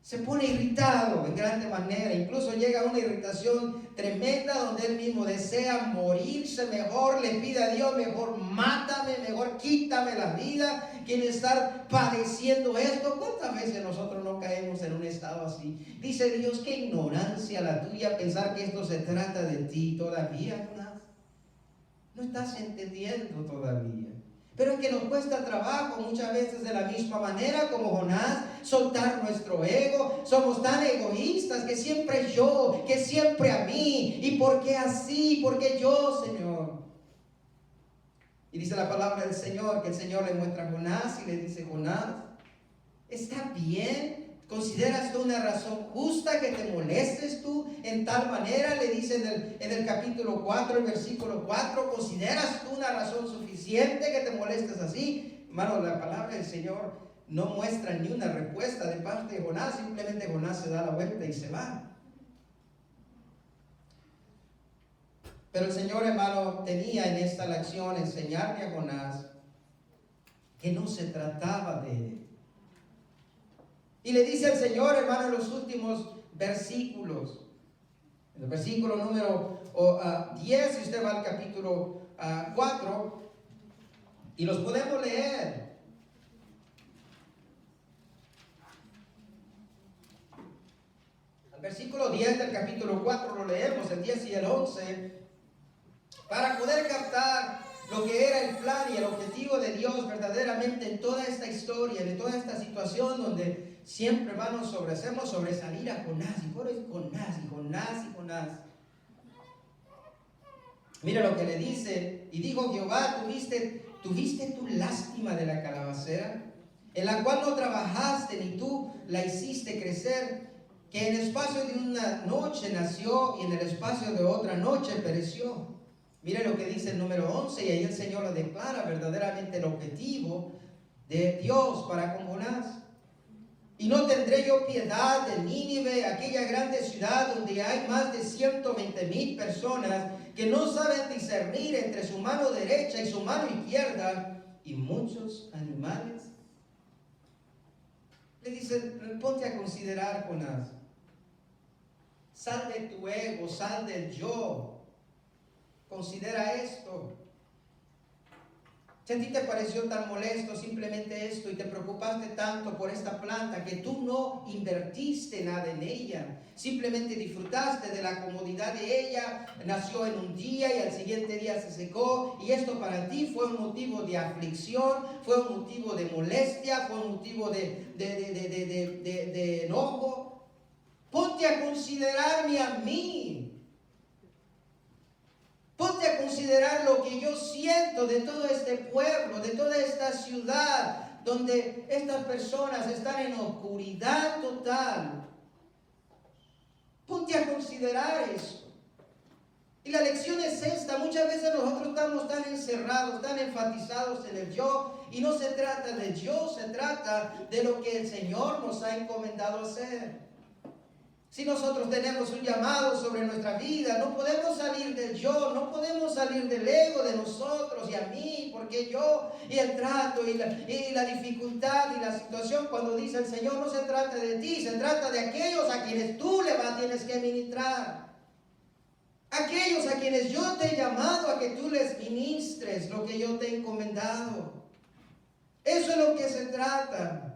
Se pone irritado en grande manera, incluso llega a una irritación tremenda, donde él mismo desea morirse. Mejor le pide a Dios, mejor mátame, mejor quítame la vida, que estar padeciendo esto. ¿Cuántas veces nosotros no caemos en un estado así? Dice Dios, qué ignorancia la tuya pensar que esto se trata de ti todavía, Jonás. No estás entendiendo todavía. Pero es que nos cuesta trabajo muchas veces, de la misma manera como Jonás, soltar nuestro ego. Somos tan egoístas, que siempre yo, que siempre a mí. ¿Y por qué así? ¿Por qué yo, Señor? Y dice la palabra del Señor, que el Señor le muestra a Jonás y le dice: Jonás, ¿está bien? ¿Consideras tú una razón justa que te molestes tú en tal manera? Le dice en el capítulo 4, el versículo 4, ¿consideras tú una razón suficiente que te molestes así? Hermano, la palabra del Señor no muestra ni una respuesta de parte de Jonás. Simplemente Jonás se da la vuelta y se va. Pero el Señor, hermano, tenía en esta lección enseñarle a Jonás que no se trataba de él. Y le dice al Señor, hermano, en los últimos versículos, en el versículo número 10, si usted va al capítulo 4, y los podemos leer. El versículo 10 del capítulo 4 lo leemos, el 10 y el 11, para poder captar lo que era el plan y el objetivo de Dios verdaderamente en toda esta historia, en toda esta situación donde siempre vamos hacemos sobresalir a Jonás, y por eso Jonás, y Jonás, y Jonás. Mira lo que le dice, y dijo Jehová, ¿tuviste tu lástima de la calabacera, en la cual no trabajaste ni tú la hiciste crecer, que en el espacio de una noche nació y en el espacio de otra noche pereció? Mire lo que dice el número 11, y ahí el Señor lo declara verdaderamente el objetivo de Dios para con Jonás. Y no tendré yo piedad de Nínive, aquella grande ciudad donde hay más de 120,000 personas que no saben discernir entre su mano derecha y su mano izquierda, y muchos animales. Le dice, ponte a considerar, Jonás. Sal de tu ego, sal del yo. Considera esto. Si a ti te pareció tan molesto simplemente esto y te preocupaste tanto por esta planta que tú no invertiste nada en ella, simplemente disfrutaste de la comodidad de ella, nació en un día y al siguiente día se secó, y esto para ti fue un motivo de aflicción, fue un motivo de molestia, fue un motivo de enojo. Ponte a considerarme a mí. Ponte a considerar lo que yo siento de todo este pueblo, de toda esta ciudad, donde estas personas están en oscuridad total. Ponte a considerar eso. Y la lección es esta: muchas veces nosotros estamos tan encerrados, tan enfatizados en el yo, y no se trata del yo, se trata de lo que el Señor nos ha encomendado hacer. Si nosotros tenemos un llamado sobre nuestra vida, no podemos salir del yo, no podemos salir del ego de nosotros y a mí, porque yo, y el trato y la dificultad y la situación. Cuando dice el Señor, no se trata de ti, se trata de aquellos a quienes tú tienes que ministrar. Aquellos a quienes yo te he llamado a que tú les ministres lo que yo te he encomendado. Eso es lo que se trata.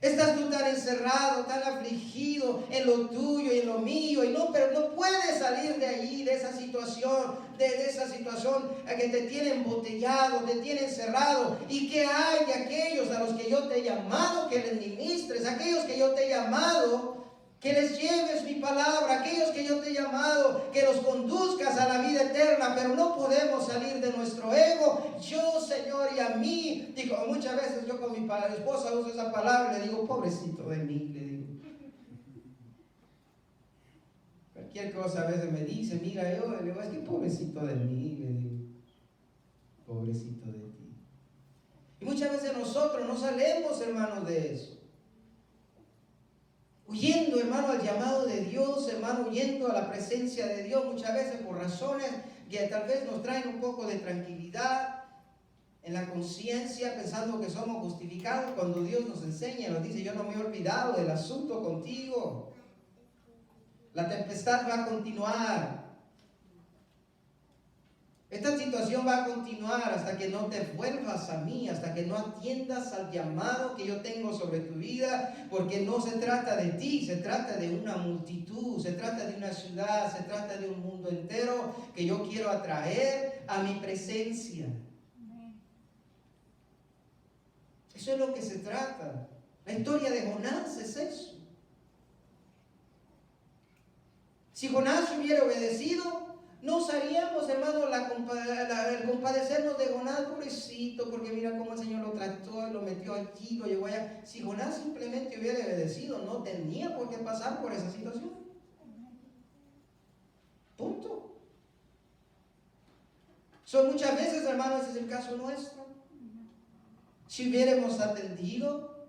Estás tú tan encerrado, tan afligido en lo tuyo y en lo mío, pero no puedes salir de allí, de esa situación, de esa situación a que te tiene embotellado, te tiene encerrado. ¿Y qué hay de aquellos a los que yo te he llamado que les ministres? Aquellos que yo te he llamado que les lleves mi palabra, aquellos que yo te he llamado que los conduzcas a la vida eterna, pero no podemos salir de nuestro ego. Yo, Señor, y a mí, digo, muchas veces yo con mi esposa uso esa palabra y le digo, pobrecito de mí, le digo. Cualquier cosa a veces me dice, mira, yo le digo, es que pobrecito de mí, le digo, pobrecito de ti. Y muchas veces nosotros no salemos, hermanos, de eso. Huyendo, hermano, al llamado de Dios, hermano, huyendo a la presencia de Dios, muchas veces por razones que tal vez nos traen un poco de tranquilidad en la conciencia, pensando que somos justificados, cuando Dios nos enseña, nos dice, yo no me he olvidado del asunto contigo. La tempestad va a continuar. Esta situación va a continuar hasta que no te vuelvas a mí, hasta que no atiendas al llamado que yo tengo sobre tu vida, porque no se trata de ti, se trata de una multitud, se trata de una ciudad, se trata de un mundo entero que yo quiero atraer a mi presencia. Eso es lo que se trata. La historia de Jonás es eso. Si Jonás hubiera obedecido, no usaríamos, hermano, el compadecernos de Jonás, pobrecito, porque mira cómo el Señor lo trató, lo metió aquí, lo llevó allá. Si Jonás simplemente hubiera obedecido, no tenía por qué pasar por esa situación. Punto. Muchas veces, hermano, ese es el caso nuestro. Si hubiéramos atendido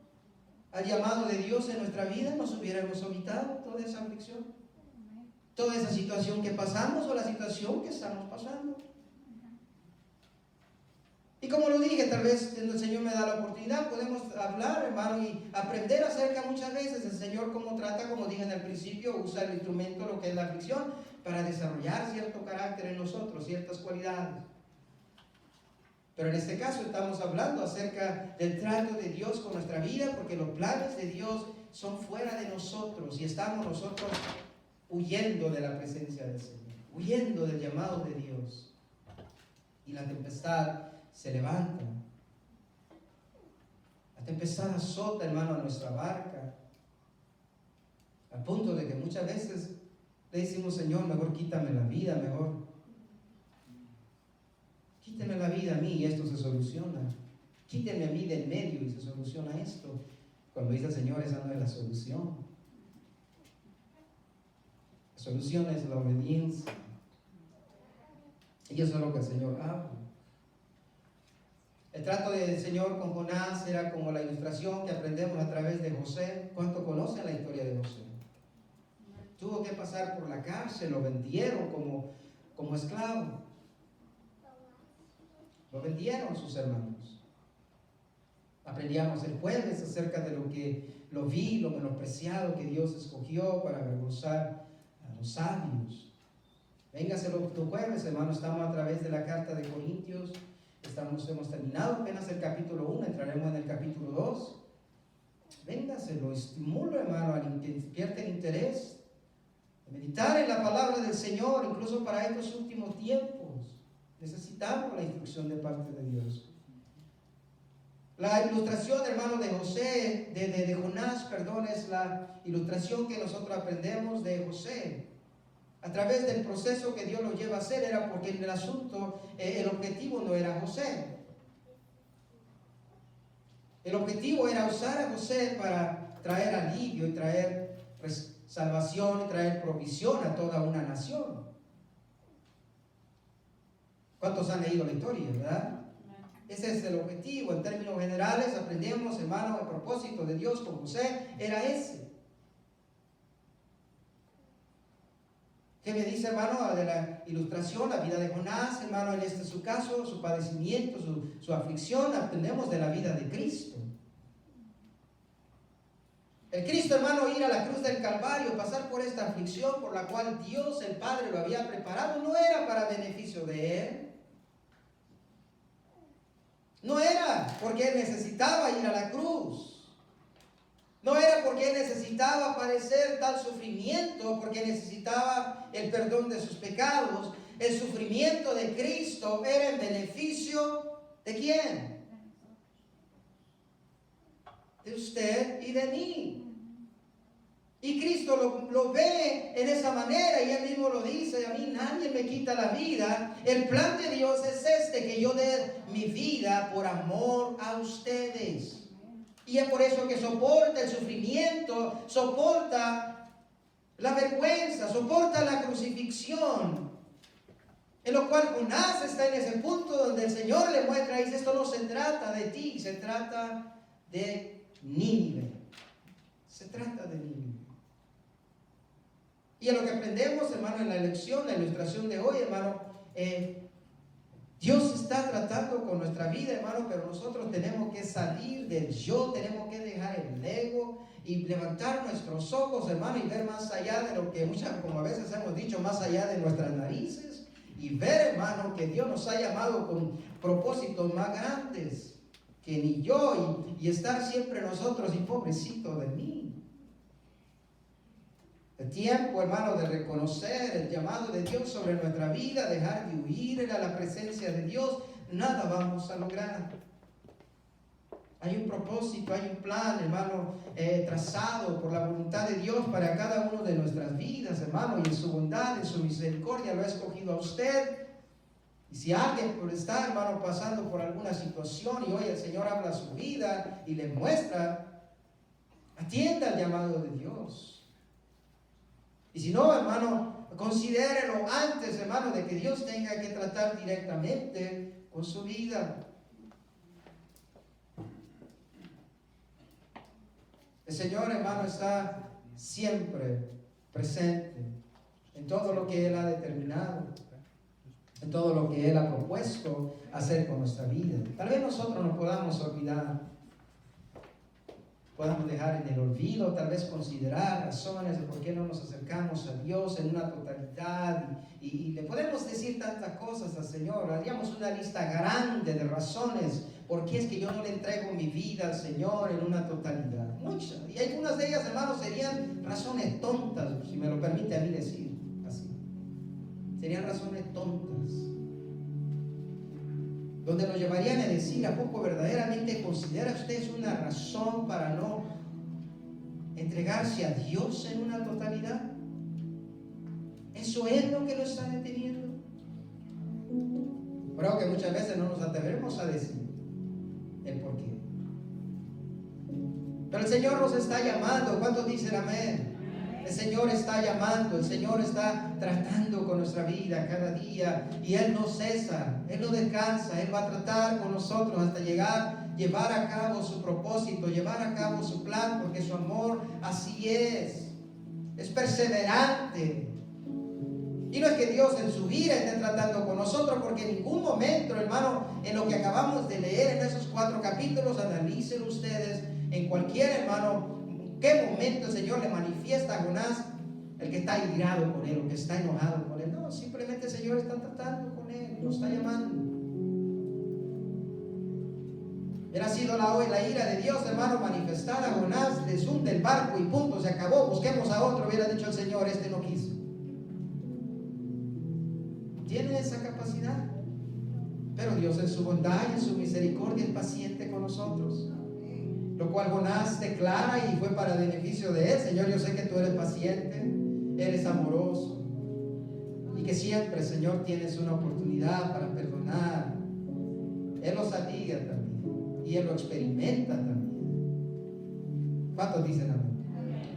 al llamado de Dios en nuestra vida, nos hubiéramos evitado toda esa aflicción, toda esa situación que pasamos o la situación que estamos pasando. como lo dije, tal vez el Señor me da la oportunidad, podemos hablar, hermano, y aprender acerca muchas veces el Señor cómo trata, como dije en el principio, usa el instrumento, lo que es la aflicción, para desarrollar cierto carácter en nosotros, ciertas cualidades. Pero en este caso estamos hablando acerca del trato de Dios con nuestra vida, porque los planes de Dios son fuera de nosotros y estamos nosotros huyendo de la presencia del Señor, huyendo del llamado de Dios. Y la tempestad se levanta. La tempestad azota, hermano, a nuestra barca, al punto de que muchas veces le decimos: Señor, mejor quítame la vida, mejor quíteme la vida a mí y esto se soluciona. Quíteme a mí del medio y se soluciona esto. Cuando dice el Señor, esa no es la solución. La solución es la obediencia. Y eso es lo que el Señor habla. El trato del Señor con Jonás era como la ilustración que aprendemos a través de José. ¿Cuánto conocen la historia de José? Tuvo que pasar por la cárcel, lo vendieron como esclavo. Lo vendieron sus hermanos. Aprendíamos el jueves acerca de lo vil, lo menospreciado que Dios escogió para avergonzar a los sabios. Véngase los jueves, hermano, estamos a través de la carta de Corintios. Hemos terminado apenas el capítulo 1, entraremos en el capítulo 2. Véngase, lo estimulo, hermano, a que despierte el interés de meditar en la palabra del Señor, incluso para estos últimos tiempos. Necesitamos la instrucción de parte de Dios. La ilustración, hermano, de José, de Jonás, perdón, es la ilustración que nosotros aprendemos de José. A través del proceso que Dios lo lleva a hacer, era porque en el asunto, el objetivo no era José. El objetivo era usar a José para traer alivio y traer salvación y traer provisión a toda una nación. ¿Cuántos han leído la historia, verdad? Ese es el objetivo. En términos generales, aprendemos, hermano, el propósito de Dios con José era ese. ¿Qué me dice, hermano, de la ilustración, la vida de Jonás, hermano? En este su caso, su padecimiento, su aflicción, aprendemos de la vida de Cristo. El Cristo, hermano, ir a la cruz del Calvario, pasar por esta aflicción por la cual Dios el Padre lo había preparado, no era para beneficio de Él. No era porque Él necesitaba ir a la cruz. No era porque Él necesitaba padecer tal sufrimiento, porque necesitaba el perdón de sus pecados. El sufrimiento de Cristo era en beneficio ¿de quién? De usted y de mí. Y Cristo lo ve en esa manera y Él mismo lo dice: a mí nadie me quita la vida. El plan de Dios es que yo dé mi vida por amor a ustedes. Y es por eso que soporta el sufrimiento, soporta la vergüenza, soporta la crucifixión. En lo cual Jonás está en ese punto donde el Señor le muestra y dice: esto no se trata de ti, se trata de Nínive. Se trata de Nínive. Y en lo que aprendemos, hermano, en la lección, la ilustración de hoy, hermano, Dios está tratando con nuestra vida, hermano, pero nosotros tenemos que salir del yo, tenemos que dejar el ego y levantar nuestros ojos, hermano, y ver más allá de lo que como a veces hemos dicho, más allá de nuestras narices, y ver, hermano, que Dios nos ha llamado con propósitos más grandes que ni yo, y estar siempre nosotros, y pobrecito de mí. El tiempo, hermano, de reconocer el llamado de Dios sobre nuestra vida, dejar de huir a la presencia de Dios, nada vamos a lograr. Hay un propósito, hay un plan, hermano, trazado por la voluntad de Dios para cada uno de nuestras vidas, hermano, y en su bondad, en su misericordia lo ha escogido a usted. Y si alguien está, hermano, pasando por alguna situación y hoy el Señor habla a su vida y le muestra, atienda al llamado de Dios. Y si no, hermano, considérelo antes, hermano, de que Dios tenga que tratar directamente con su vida. El Señor, hermano, está siempre presente en todo lo que Él ha determinado. en todo lo que Él ha propuesto hacer con nuestra vida. Tal vez nosotros no podamos olvidar, podamos dejar en el olvido, tal vez considerar razones de por qué no nos acercamos a Dios en una totalidad, y le podemos decir tantas cosas al Señor. Haríamos una lista grande de razones por qué es que yo no le entrego mi vida al Señor en una totalidad. Muchas, y algunas de ellas, hermanos, serían razones tontas, si me lo permite a mí decir así. Serían razones tontas, donde nos llevarían a decir: ¿a poco verdaderamente considera usted una razón para no entregarse a Dios en una totalidad? ¿Eso es lo que lo está deteniendo? Creo que muchas veces no nos atrevemos a decir el por qué. Pero el Señor nos está llamando. ¿Cuántos dicen amén? El Señor está llamando, el Señor está tratando con nuestra vida cada día, y Él no cesa, Él no descansa. Él va a tratar con nosotros hasta llevar a cabo su propósito, llevar a cabo su plan, porque su amor así es perseverante. Y no es que Dios en su vida esté tratando con nosotros, porque en ningún momento, hermano, en lo que acabamos de leer en esos 4 capítulos, analicen ustedes en cualquier, hermano, qué momento el Señor le manifiesta a Jonás el que está irado con él o que está enojado con él. No, simplemente el Señor está tratando con él y lo está llamando. Hubiera sido la ira de Dios, hermano, manifestada a Jonás, les hunde el barco y punto, se acabó, busquemos a otro. Hubiera dicho el Señor: este no quiso. Tiene esa capacidad, pero Dios en su bondad y en su misericordia es paciente con nosotros, lo cual Jonás declara, y fue para beneficio de él: Señor, yo sé que tú eres paciente, eres amoroso, y que siempre, Señor, tienes una oportunidad para perdonar. Él lo sabía también, y él lo experimenta también. ¿Cuántos dicen amén?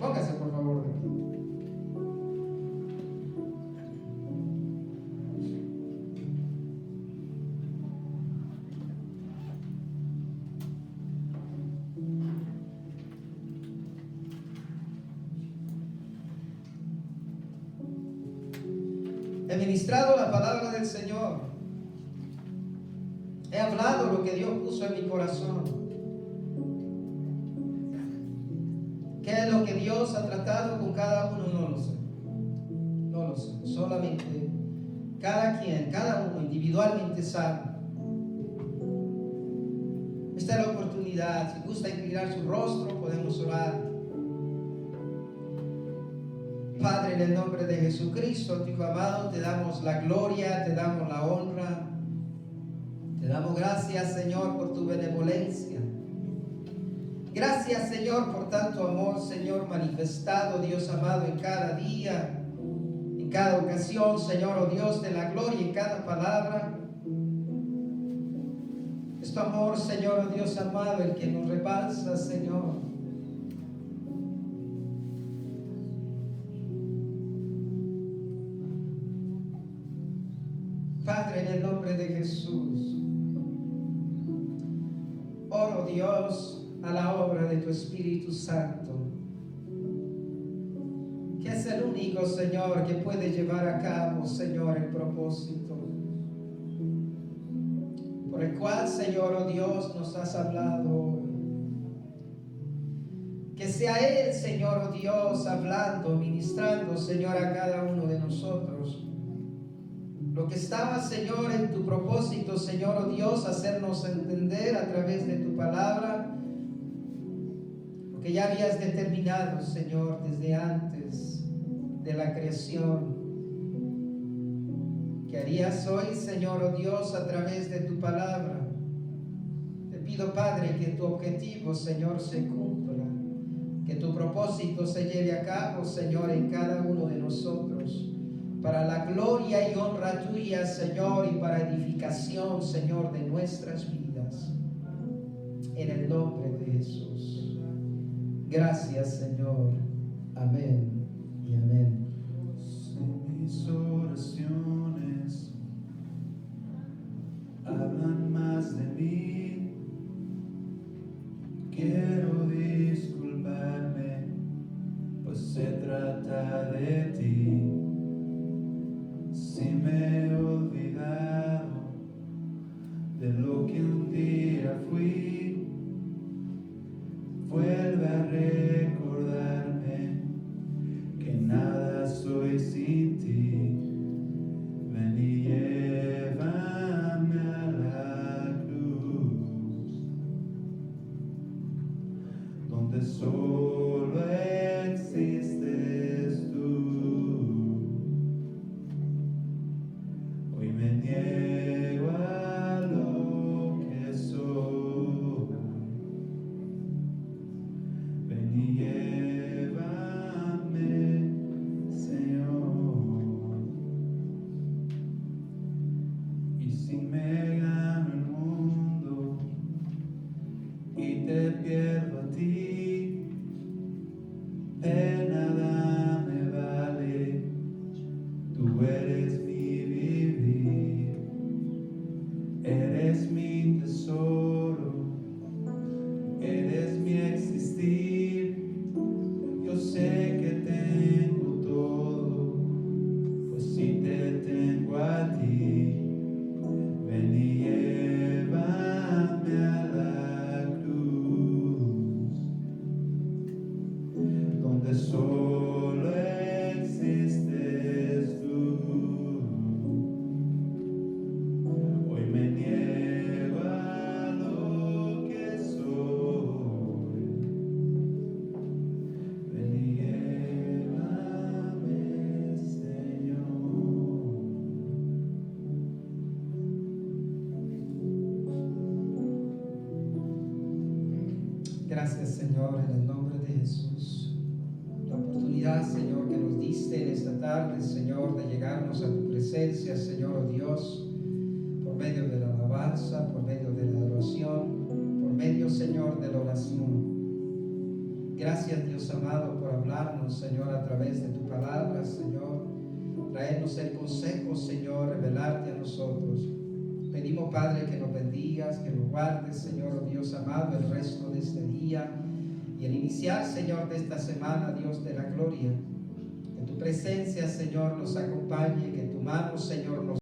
Póngase por favor de pie. He ministrado la palabra del Señor. He hablado lo que Dios puso en mi corazón. ¿Qué es lo que Dios ha tratado con cada uno? No lo sé. No lo sé. Solamente cada quien, cada uno individualmente sabe. Esta es la oportunidad. Si gusta inclinar su rostro, podemos orar. Padre, en el nombre de Jesucristo, tu Hijo amado, te damos la gloria, te damos la honra, te damos gracias, Señor, por tu benevolencia. Gracias, Señor, por tanto amor, Señor, manifestado, Dios amado, en cada día, en cada ocasión, Señor, oh Dios de la gloria, en cada palabra. Es tu amor, Señor, oh Dios amado, el que nos rebalsa, Señor. Padre, en el nombre de Jesús, oro, Dios, a la obra de tu Espíritu Santo, que es el único, Señor, que puede llevar a cabo, Señor, el propósito por el cual, Señor, oh Dios, nos has hablado hoy. Que sea Él, Señor, oh Dios, hablando, ministrando, Señor, a cada uno de nosotros. Lo que estaba, Señor, en tu propósito, Señor, oh Dios, hacernos entender a través de tu palabra, lo que ya habías determinado, Señor, desde antes de la creación, que harías hoy, Señor, oh Dios, a través de tu palabra. Te pido, Padre, que tu objetivo, Señor, se cumpla, que tu propósito se lleve a cabo, Señor, en cada uno de nosotros, para la gloria y honra tuya, Señor, y para edificación, Señor, de nuestras vidas. En el nombre de Jesús. Gracias, Señor. Amén y amén. Mis oraciones hablan más de mí. Quiero disculparme, pues se trata de ti. Si me olvidas niego a lo que soy. Ven y llévame, Señor. Y si me gano el mundo y te pierdo a ti, de nada me vale. Tú eres mi vivir, eres mi tesoro, eres mi existir. Yo sé que tengo todo, pues si te tengo a ti. Ven y llévame a la cruz, donde solo existes tú. Hoy me niego a lo que soy. Ven y llévame, Señor. Gracias, Señor, en el nombre de Jesús. La oportunidad, Señor, que nos diste en esta tarde, Señor, de llegarnos a tu presencia, Señor, oh Dios, por medio de la alabanza, por medio de la adoración, por medio, Señor, de la oración. Gracias, Dios amado, por hablarnos, Señor, a través de tu palabra, Señor. Traernos el consejo, Señor, revelarte a nosotros. Pedimos, Padre, que nos bendigas, que nos guardes, Señor, oh Dios amado, el resto de este día y el iniciar, Señor, de esta semana, Dios de la gloria. Que tu presencia, Señor, nos acompañe, que tu mano, Señor, nos